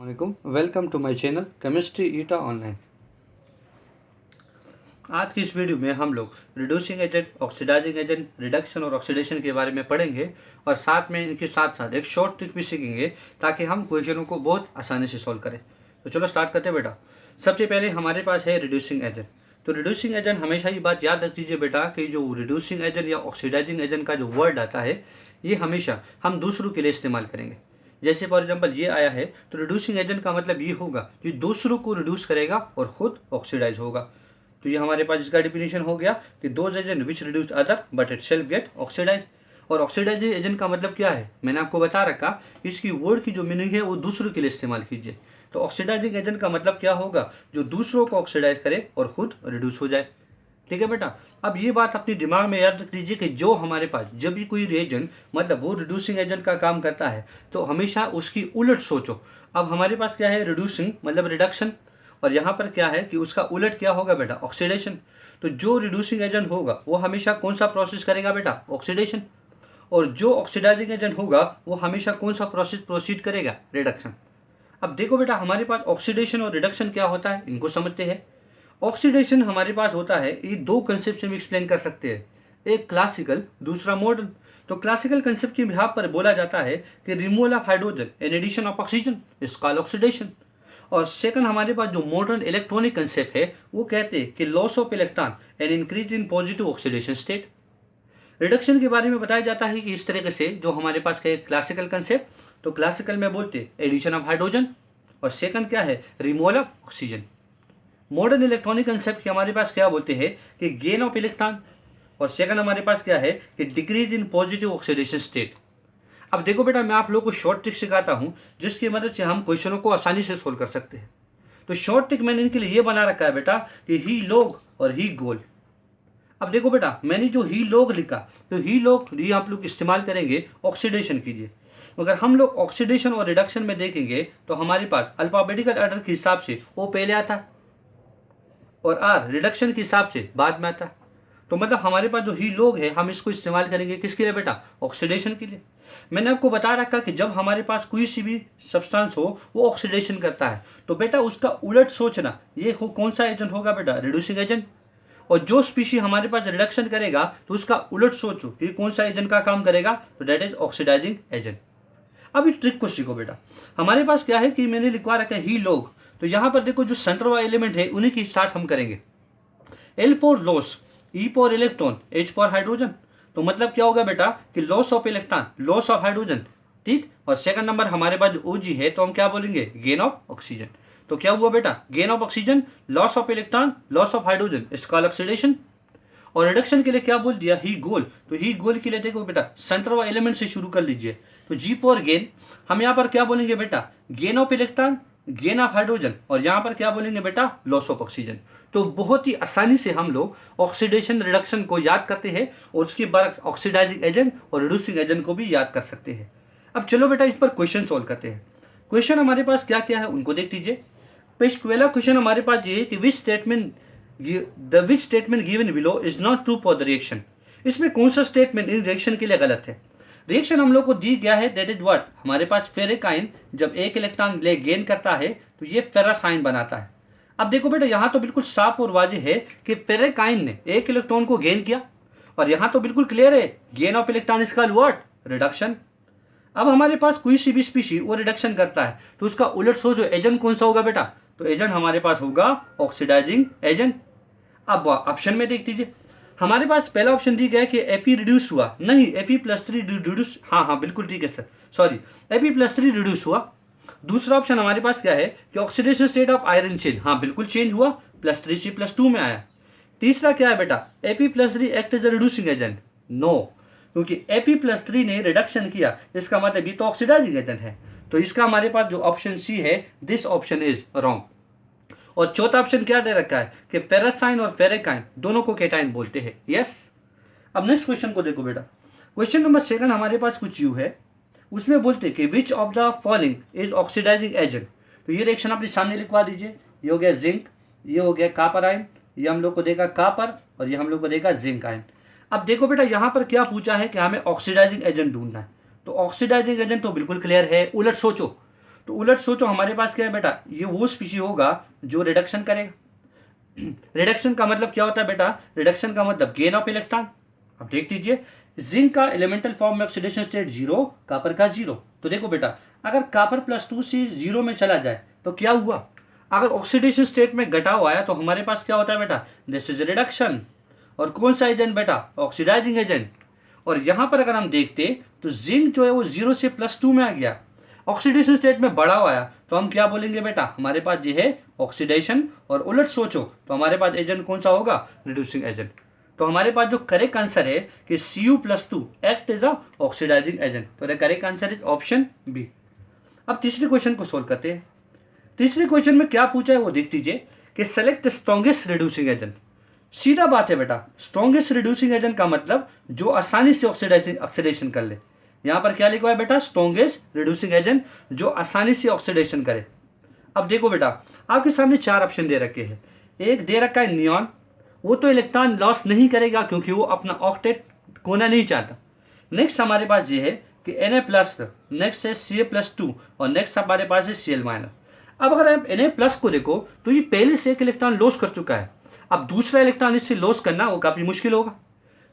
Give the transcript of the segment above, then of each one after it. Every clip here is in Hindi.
वालेकुम, welcome to my channel chemistry eta online. आज की इस वीडियो में हम लोग reducing agent, oxidizing agent, reduction और ऑक्सीडेशन के बारे में पढ़ेंगे और साथ में इनके साथ साथ एक शॉर्ट ट्रिक भी सीखेंगे ताकि हम क्वेश्चनों को बहुत आसानी से सॉल्व करें। तो चलो स्टार्ट करते हैं बेटा। सबसे पहले हमारे पास है रिड्यूसिंग एजेंट। तो रिड्यूसिंग एजेंट, हमेशा ये बात याद रख दीजिए बेटा कि जो रिड्यूसिंग एजेंट या ऑक्सीडाइजिंग एजेंट का जो वर्ड आता है ये हमेशा हम दूसरों के लिए इस्तेमाल करेंगे। जैसे फॉर एग्जांपल ये आया है तो रिड्यूसिंग एजेंट का मतलब ये होगा कि दूसरों को रिड्यूस करेगा और खुद ऑक्सीडाइज होगा। तो ये हमारे पास इसका डिफिनेशन हो गया कि those agent which reduce other but itself get oxidize. और ऑक्सीडाइजिंग एजेंट का मतलब क्या है, मैंने आपको बता रखा। इसकी वर्ड की जो मीनिंग है वो दूसरों के लिए इस्तेमाल कीजिए। तो ऑक्सीडाइजिंग एजेंट का मतलब क्या होगा, जो दूसरों को ऑक्सीडाइज करे और खुद रिड्यूस हो जाए। ठीक है बेटा, अब ये बात अपने दिमाग में याद रख लीजिए कि जो हमारे पास जब भी कोई रिएजेंट मतलब वो रिड्यूसिंग एजेंट का काम करता है तो हमेशा उसकी उलट सोचो। अब हमारे पास क्या है, रिड्यूसिंग मतलब रिडक्शन, और यहाँ पर क्या है कि उसका उलट क्या होगा बेटा, ऑक्सीडेशन। तो जो रिड्यूसिंग एजेंट होगा वो हमेशा कौन सा प्रोसेस करेगा बेटा, ऑक्सीडेशन। और जो ऑक्सीडाइजिंग एजेंट होगा वो हमेशा कौन सा प्रोसेस प्रोसीड करेगा, रिडक्शन। अब देखो बेटा, हमारे पास ऑक्सीडेशन और रिडक्शन क्या होता है, इनको समझते हैं। ऑक्सीडेशन हमारे पास होता है, ये दो कंसेप्ट से हम एक्सप्लेन कर सकते हैं, एक क्लासिकल, दूसरा मॉडर्न। तो क्लासिकल कंसेप्ट के बिहाफ पर बोला जाता है कि removal of hydrogen in addition of oxygen is called oxidation. और सेकंड हमारे पास जो मॉडर्न इलेक्ट्रॉनिक कंसेप्ट है वो कहते हैं कि loss of electron and increase in positive oxidation state. Reduction के बारे में बताया जाता है कि इस तरीके से, जो हमारे पास है क्लासिकल कंसेप्ट, तो क्लासिकल में बोलते हैं एडिशन ऑफ हाइड्रोजन और सेकंड क्या है, removal of oxygen. Modern electronic concept के हमारे पास क्या बोलते हैं कि गेन ऑफ इलेक्ट्रॉन, और सेकंड हमारे पास क्या है कि decrease in positive oxidation state. अब देखो बेटा, मैं आप लोगों को शॉर्ट ट्रिक सिखाता हूं जिसकी मदद से हम क्वेश्चनों को आसानी से सोल्व कर सकते हैं। तो शॉर्ट ट्रिक मैंने इनके लिए ये बना रखा है बेटा कि ही लोग और ही गोल। अब देखो बेटा, मैंने जो ही लोग लिखा, तो ही लोग ये आप लोग इस्तेमाल करेंगे ऑक्सीडेशन के लिए। अगर हम लोग ऑक्सीडेशन और रिडक्शन में देखेंगे तो हमारे पास अल्फाबेटिकल ऑर्डर के हिसाब से ओ पहले आता है और आर रिडक्शन के हिसाब से बाद में आता है। तो मतलब हमारे पास जो ही लोग है हम इसको इस्तेमाल करेंगे किसके लिए बेटा, ऑक्सीडेशन के लिए। मैंने आपको बता रखा कि जब हमारे पास कोई सी भी सब्सटेंस हो वो ऑक्सीडेशन करता है तो बेटा उसका उलट सोचना, ये कौन सा एजेंट होगा बेटा, रिड्यूसिंग एजेंट। और जो स्पीशी हमारे पास रिडक्शन करेगा तो उसका उलट सोचो कि कौन सा एजेंट का काम करेगा, तो दैट इज ऑक्सीडाइजिंग एजेंट। अब इस ट्रिक को सीखो बेटा। हमारे पास क्या है कि मैंने लिखवा रखा है ही लोग, तो यहां पर देखो जो सेंटर वाला एलिमेंट है उन्हीं की स्टार्ट हम करेंगे। L for loss, E for electron, H for hydrogen. तो मतलब क्या होगा बेटा कि loss of electron, loss of hydrogen, ठीक। और सेकंड नंबर हमारे पास ओ जी है तो हम क्या बोलेंगे, गेन ऑफ ऑक्सीजन। तो क्या हुआ बेटा, gain of oxygen, loss of electron, loss of hydrogen, इसका ऑक्सीडेशन। और रिडक्शन के लिए क्या बोल दिया, ही गोल। तो ही गोल के लिए देखो बेटा सेंटर वाला एलिमेंट से शुरू कर लीजिए। तो जी फॉर गेन, हम यहाँ पर क्या बोलेंगे बेटा, gain of electron, gain of hydrogen, और यहाँ पर क्या बोलेंगे बेटा, लॉस ऑफ ऑक्सीजन। तो बहुत ही आसानी से हम लोग ऑक्सीडेशन रिडक्शन को याद करते हैं और उसके बाद ऑक्सीडाइजिंग एजेंट और रिड्यूसिंग एजेंट को भी याद कर सकते हैं। अब चलो बेटा इस पर क्वेश्चन सोल्व करते हैं। क्वेश्चन हमारे पास क्या क्या है उनको देख लीजिए। पहला क्वेश्चन हमारे पास ये है कि which statement given below is not true for the reaction. इसमें कौन सा स्टेटमेंट इन रिएक्शन के लिए गलत है। रिएक्शन हम लोग को दी गया है, दैट इज व्हाट, हमारे पास फेरिक आयन जब एक इलेक्ट्रॉन ले गेन करता है तो ये फेरस आयन बनाता है। अब देखो बेटा यहाँ तो बिल्कुल साफ और वाजे है कि फेरिक आयन ने एक इलेक्ट्रॉन को गेन किया, और यहाँ तो बिल्कुल क्लियर है gain of electron is called what, reduction. अब हमारे पास कोई सी भी स्पीशी वो रिडक्शन करता है तो उसका उलट सोचो एजेंट कौन सा होगा बेटा, तो एजेंट हमारे पास होगा ऑक्सीडाइजिंग एजेंट। अब ऑप्शन में देख लीजिए, हमारे पास पहला ऑप्शन दी गया कि Fe रिड्यूस हुआ, नहीं Fe+3 रिड्यूस, हाँ बिल्कुल ठीक है सर, सॉरी, Fe+3 रिड्यूस हुआ। दूसरा ऑप्शन हमारे पास क्या है कि oxidation state of iron change, हाँ बिल्कुल चेंज हुआ, +3C+2 में आया। तीसरा क्या है बेटा, Fe+3 act as reducing agent, no, क्योंकि Fe+3 ने रिडक्शन किया, इसका मतलब ये तो ऑक्सीडाइजिंग एजेंट है। तो इसका हमारे पास जो ऑप्शन सी है, दिस ऑप्शन इज रॉन्ग। और चौथा ऑप्शन क्या दे रखा है कि फेरस आयन और फेरिक आयन दोनों को केटाइन बोलते हैं, यस। अब नेक्स्ट क्वेश्चन को देखो बेटा। क्वेश्चन नंबर 2 हमारे पास कुछ यू है, उसमें बोलते हैं कि which of the following is oxidizing agent. तो ये रिएक्शन अपने सामने लिखवा दीजिए। ये हो गया जिंक, ये हो गया कापर आयन, ये हम लोग को देगा कापर, और ये हम लोग को देगा जिंक आयन। अब देखो बेटा यहाँ पर क्या पूछा है कि हमें ऑक्सीडाइजिंग एजेंट ढूंढना है। तो ऑक्सीडाइजिंग एजेंट तो बिल्कुल क्लियर है, उलट सोचो। तो उलट सोचो हमारे पास क्या है बेटा, ये वो स्पीशीज होगा जो रिडक्शन करेगा। रिडक्शन का मतलब क्या होता है बेटा, रिडक्शन का मतलब गेन ऑफ इलेक्ट्रॉन। अब देख लीजिए, जिंक का एलिमेंटल फॉर्म में ऑक्सीडेशन स्टेट 0, कॉपर का 0। तो देखो बेटा, अगर कॉपर +2 से 0 में चला जाए तो क्या हुआ, अगर ऑक्सीडेशन स्टेट में घटाव आया तो हमारे पास क्या होता है बेटा, दिस इज रिडक्शन। और कौन सा एजेंट बेटा, ऑक्सीडाइजिंग एजेंट। और यहां पर अगर हम देखते तो जिंक जो है वो 0 से +2 में आ गया, ऑक्सीडेशन स्टेट में बढ़ाव आया, तो हम क्या बोलेंगे बेटा, हमारे पास ये है ऑक्सीडेशन। और उलट सोचो तो हमारे पास एजेंट कौन सा होगा, रिड्यूसिंग एजेंट। तो हमारे पास जो करेक्ट आंसर है कि Cu+2 act is a oxidising agent. तो correct answer is option B. अब तीसरे क्वेश्चन को सोल्व करते हैं। तीसरे क्वेश्चन में क्या पूछा है वो देख लीजिए कि सेलेक्ट स्ट्रॉन्गेस्ट रिड्यूसिंग एजेंट। सीधा बात है बेटा, स्ट्रॉन्गेस्ट रिड्यूसिंग एजेंट का मतलब जो आसानी से ऑक्सीडेशन कर ले। यहां पर क्या लिखा है बेटा, स्ट्रॉन्गेस्ट रिड्यूसिंग एजेंट जो आसानी से ऑक्सीडेशन करे। अब देखो बेटा, आपके सामने 4 ऑप्शन दे रखे हैं। एक दे रखा है नियॉन, वो तो इलेक्ट्रॉन लॉस नहीं करेगा क्योंकि वो अपना ऑक्टेट खोना नहीं चाहता। नेक्स्ट हमारे पास ये है कि Na+, नेक्स्ट है Ca+2 और नेक्स्ट हमारे पास है Cl-। अब अगर आप Na+ को देखो तो ये पहले से एक इलेक्ट्रॉन लॉस कर चुका है, अब दूसरा इलेक्ट्रॉन इससे लॉस करना वो काफी मुश्किल होगा।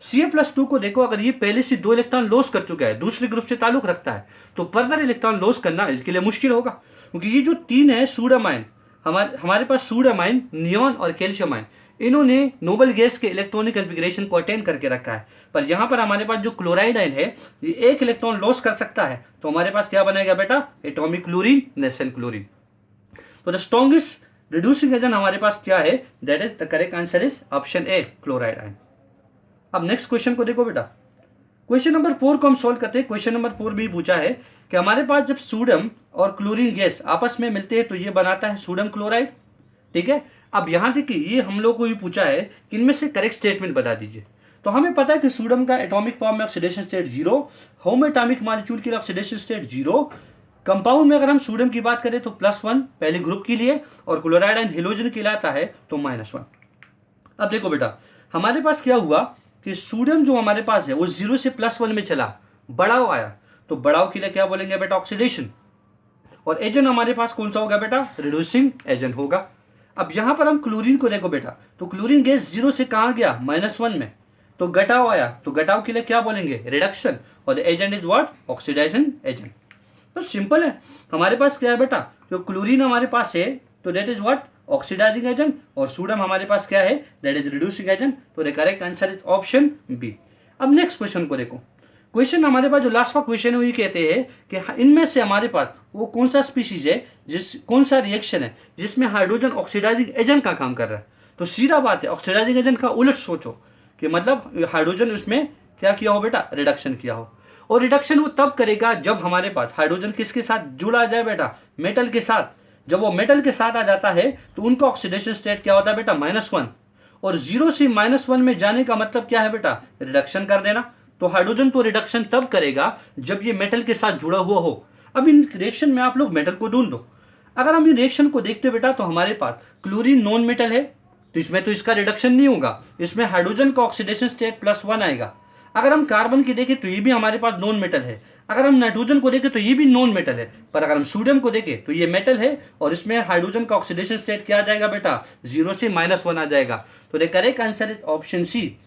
Ca+2 को देखो, अगर ये पहले से 2 इलेक्ट्रॉन लॉस कर चुका है, दूसरे ग्रुप से ताल्लुक रखता है, तो फर्दर इलेक्ट्रॉन लॉस करना इसके लिए मुश्किल होगा। क्योंकि ये जो 3 है सोडामाइन, हमारे पास सोडामाइन, नियॉन और कैल्शियम आयन, इन्होंने नोबल गैस के इलेक्ट्रॉनिक कॉन्फ़िगरेशन को अटेंड करके रखा है। पर यहाँ पर हमारे पास जो क्लोराइड आयन है ये एक इलेक्ट्रॉन लॉस कर सकता है, तो हमारे पास क्या बनेगा बेटा, एटॉमिक क्लोरीन, नेसेंट क्लोरीन। तो द स्ट्रॉन्गेस्ट रिड्यूसिंग एजेंट हमारे पास क्या है, that is the correct answer is option A, chloride ion. अब नेक्स्ट क्वेश्चन को देखो बेटा, क्वेश्चन नंबर 4 को हम सोल्व करते हैं। क्वेश्चन नंबर 4 भी पूछा है कि हमारे पास जब सोडियम और क्लोरीन गैस आपस में मिलते हैं तो ये बनाता है सोडियम क्लोराइड। ठीक है, अब यहाँ देखिए ये हम लोग को भी पूछा है कि इनमें से करेक्ट स्टेटमेंट बता दीजिए। तो हमें पता है कि सोडियम का एटॉमिक फॉर्म में oxidation state 0, home atomic molecule के लिए ऑक्सीडेशन स्टेट 0, कंपाउंड में अगर हम सोडियम की बात करें तो +1 पहले ग्रुप के लिए, और क्लोराइड एंड हेलोजन कहलाता है तो -1। अब देखो बेटा, हमारे पास क्या हुआ कि सोडियम जो हमारे पास है वो 0 से +1 में चला, बढ़ाव आया, तो बढ़ाव के लिए क्या बोलेंगे बेटा, ऑक्सीडेशन। और एजेंट हमारे पास कौन सा होगा बेटा, रिड्यूसिंग एजेंट होगा। अब यहां पर हम क्लोरीन को देखो बेटा, तो क्लोरीन गैस 0 से कहां गया, -1 में, तो घटाव आया, तो घटाव के लिए क्या बोलेंगे, रिडक्शन। और agent is what, oxidizing agent. तो सिंपल है, हमारे पास क्या है बेटा, जो क्लोरीन हमारे पास है तो that is what, oxidizing agent, और सोडियम हमारे पास क्या है, दैट इज रिड्यूसिंग एजेंट। तो the correct answer is option B. अब नेक्स्ट क्वेश्चन को देखो, क्वेश्चन हमारे पास जो लास्ट का क्वेश्चन है वो ये कहते हैं कि इनमें से हमारे पास वो कौन सा स्पीशीज है, कौन सा रिएक्शन है जिसमें हाइड्रोजन ऑक्सीडाइजिंग एजेंट का काम कर रहा है। तो सीधा बात है, ऑक्सीडाइजिंग एजेंट का उलट सोचो कि मतलब हाइड्रोजन उसमें क्या किया हो बेटा, रिडक्शन किया हो। और रिडक्शन वो तब करेगा जब हमारे पास हाइड्रोजन किसके साथ जुड़ा जाए बेटा, मेटल के साथ। जब वो मेटल के साथ आ जाता है तो उनका ऑक्सीडेशन स्टेट क्या होता है बेटा, -1। और 0 से -1 में जाने का मतलब क्या है बेटा, रिडक्शन कर देना। तो हाइड्रोजन तो रिडक्शन तब करेगा जब ये मेटल के साथ जुड़ा हुआ हो। अब इन रिएक्शन में आप लोग मेटल को ढूंढ दो। अगर हम इन रिएक्शन को देखते बेटा तो हमारे पास क्लोरीन नॉन मेटल है, तो इसमें तो इसका रिडक्शन नहीं होगा, इसमें हाइड्रोजन का ऑक्सीडेशन स्टेट +1 आएगा। अगर हम कार्बन की देखें तो ये भी हमारे पास नॉन मेटल है, अगर हम नाइट्रोजन को देखें तो ये भी नॉन मेटल है, पर अगर हम सोडियम को देखें तो ये मेटल है और इसमें हाइड्रोजन का ऑक्सीडेशन स्टेट क्या आ जाएगा बेटा, 0 से -1 आ जाएगा। तो the correct answer is option C.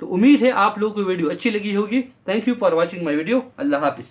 तो उम्मीद है आप लोगों को वीडियो अच्छी लगी होगी। Thank you for watching my video. Allah हाफिज़।